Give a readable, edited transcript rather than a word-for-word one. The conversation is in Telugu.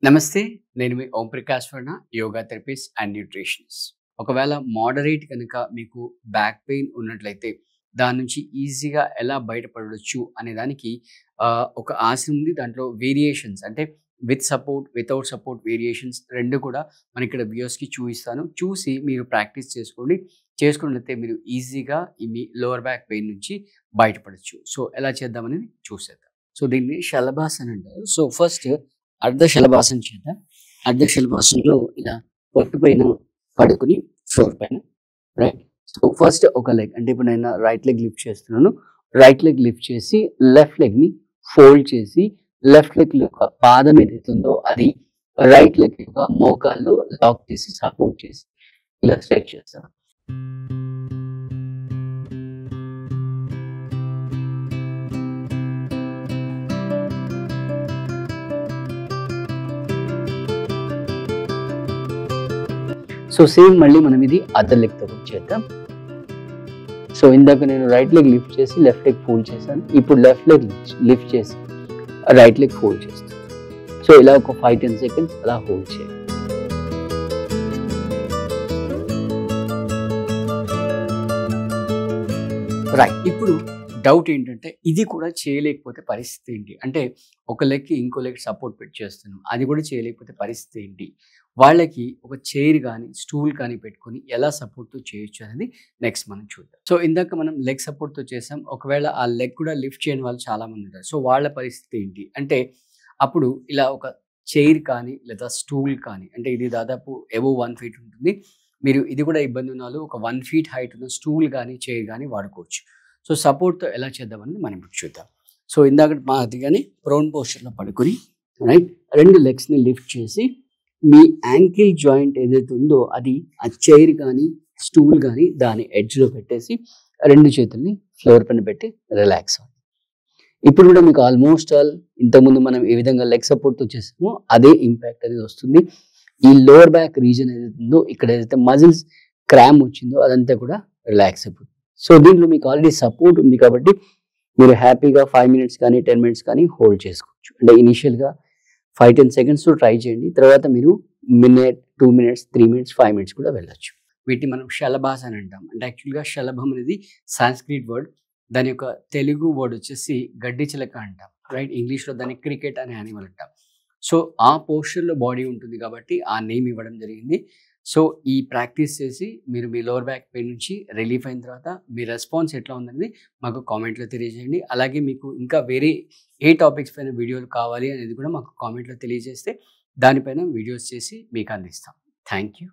నమస్తే. నేను మీ Om Prakash Varma, yoga therapist and nutritionist. ఒకవేళ మోడరేట్ కనుక మీకు బ్యాక్ పెయిన్ ఉన్నట్లయితే దాని నుంచి ఈజీగా ఎలా బయటపడొచ్చు అనే దానికి ఒక ఆసనం ఉంది. దాంట్లో వేరియేషన్స్ అంటే with support, without support variations 2 కూడా మనం ఇక్కడ వ్యూయర్స్‌కి చూపిస్తాను. చూసి మీరు ప్రాక్టీస్ చేసుకోండి. చేసుకున్నట్లయితే మీరు ఈజీగా మీ లోవర్ బ్యాక్ పెయిన్ నుంచి బయటపడొచ్చు. సో, ఎలా చేద్దామనేది చూసేద్దాం. సో, దీన్ని శలభాసన్ అంటారు. సో, ఫస్ట్ అర్ధ శలభాసనం చేద్దాం. అర్ధ శలభాసనంలో ఇలా పొట్టు పైన పడుకొని ఫ్లోర్ పైన రైట్. సో ఫస్ట్ ఒక లెగ్ అంటే ఇప్పుడు నేను రైట్ లెగ్ లిఫ్ట్ చేస్తున్నాను. రైట్ లెగ్ లిఫ్ట్ చేసి లెఫ్ట్ లెగ్ ని ఫోల్డ్ చేసి లెఫ్ట్ లెగ్ యొక్క పాదం ఏదైతుందో అది రైట్ లెగ్ యొక్క మోకాల్లో లాక్ చేసి సపోర్ట్ చేసి ఇలా స్ట్రెచ్ చేస్తాను. సో సేమ్ మళ్ళీ మనం ఇది అదర్ లెగ్ తో చేద్దాం. సో ఇందాక నేను రైట్ లెగ్ లిఫ్ట్ చేసి లెఫ్ట్ లెగ్ ఫోల్డ్ చేశాను. ఇప్పుడు లెఫ్ట్ లెగ్ లిఫ్ట్ చేసి రైట్ లెగ్ ఫోల్డ్ చేస్తాను. సో ఇలా ఒక 5-10 సెకండ్స్ అలా హోల్డ్ చేయాలి. రైట్. ఇప్పుడు డౌట్ ఏంటంటే ఇది కూడా చేయలేకపోతే పరిస్థితి ఏంటి? అంటే ఒక లెగ్కి ఇంకో లెగ్ సపోర్ట్ పెట్టి చేస్తున్నాం, అది కూడా చేయలేకపోతే పరిస్థితి ఏంటి? వాళ్ళకి ఒక చైర్ కానీ స్టూల్ కానీ పెట్టుకొని ఎలా సపోర్ట్తో చేయొచ్చు అనేది నెక్స్ట్ మనం చూద్దాం. సో ఇందాక మనం లెగ్ సపోర్ట్తో చేసాం. ఒకవేళ ఆ లెగ్ కూడా లిఫ్ట్ చేయని వాళ్ళు చాలామంది ఉంటారు. సో వాళ్ళ పరిస్థితి ఏంటి అంటే అప్పుడు ఇలా ఒక చైర్ కానీ లేదా స్టూల్ కానీ అంటే ఇది దాదాపు అబోవ్ 1 feet ఉంటుంది. మీరు ఇది కూడా ఇబ్బంది ఉన్న వాళ్ళు ఒక 1 feet హైట్ ఉన్న స్టూల్ కానీ చైర్ కానీ వాడుకోవచ్చు. సో సపోర్ట్తో ఎలా చేద్దామని మనం ఇప్పుడు చూద్దాం. సో ఇందాక మాదిరిగానే ప్రోన్ పోస్చర్లో పడుకొని రైట్ 2 లెగ్స్ని లిఫ్ట్ చేసి మీ యాంకిల్ జాయింట్ ఏదైతే ఉందో అది ఆ చైర్ కానీ స్టూల్ కానీ దాని ఎడ్జ్లో పెట్టేసి 2 చేతుల్ని ఫ్లోర్ పైన పెట్టి రిలాక్స్ అవ్వండి. ఇప్పుడు కూడా మీకు ఆల్మోస్ట్ ఆల్ ఇంతకుముందు మనం ఏ విధంగా లెగ్ సపోర్ట్తో చేసామో అదే ఇంపాక్ట్ అనేది వస్తుంది. ఈ లోవర్ బ్యాక్ రీజన్ ఏదైతే ఉందో ఇక్కడ ఏదైతే మజిల్స్ క్రామ్ వచ్చిందో అదంతా కూడా రిలాక్స్ అయిపోతుంది. సో దీంట్లో మీకు ఆల్రెడీ సపోర్ట్ ఉంది కాబట్టి మీరు హ్యాపీగా 5 minutes కానీ 10 minutes కానీ హోల్డ్ చేసుకోవచ్చు. అంటే ఇనిషియల్గా 5-10 seconds ట్రై చేయండి. తర్వాత మీరు మినిట్, 2 minutes, 3 minutes, 5 minutes కూడా వెళ్ళొచ్చు. వీటిని మనం శలభాసన అంటాం. అంటే యాక్చువల్గా శలభం అనేది సాంస్క్రిట్ వర్డ్. దాని యొక్క తెలుగు వర్డ్ వచ్చేసి గడ్డి చిలక అంటాం రైట్. ఇంగ్లీష్లో దాన్ని క్రికెట్ అనే యానిమల్ అంటాం. సో ఆ పోస్చర్లో బాడీ ఉంటుంది కాబట్టి ఆ నేమ్ ఇవ్వడం జరిగింది. సో ఈ ప్రాక్టీస్ చేసి మీరు మీ లోవర్ బ్యాక్ పెయిన్ నుంచి రిలీఫ్ అయిన తర్వాత మీ రెస్పాన్స్ ఎట్లా ఉందనేది మాకు కామెంట్లో తెలియజేయండి. అలాగే మీకు ఇంకా వేరే ఏ టాపిక్స్ పైన వీడియోలు కావాలి అనేది కూడా మాకు కామెంట్లో తెలియజేస్తే దానిపైన వీడియోస్ చేసి మీకు అందిస్తాం. Thank you.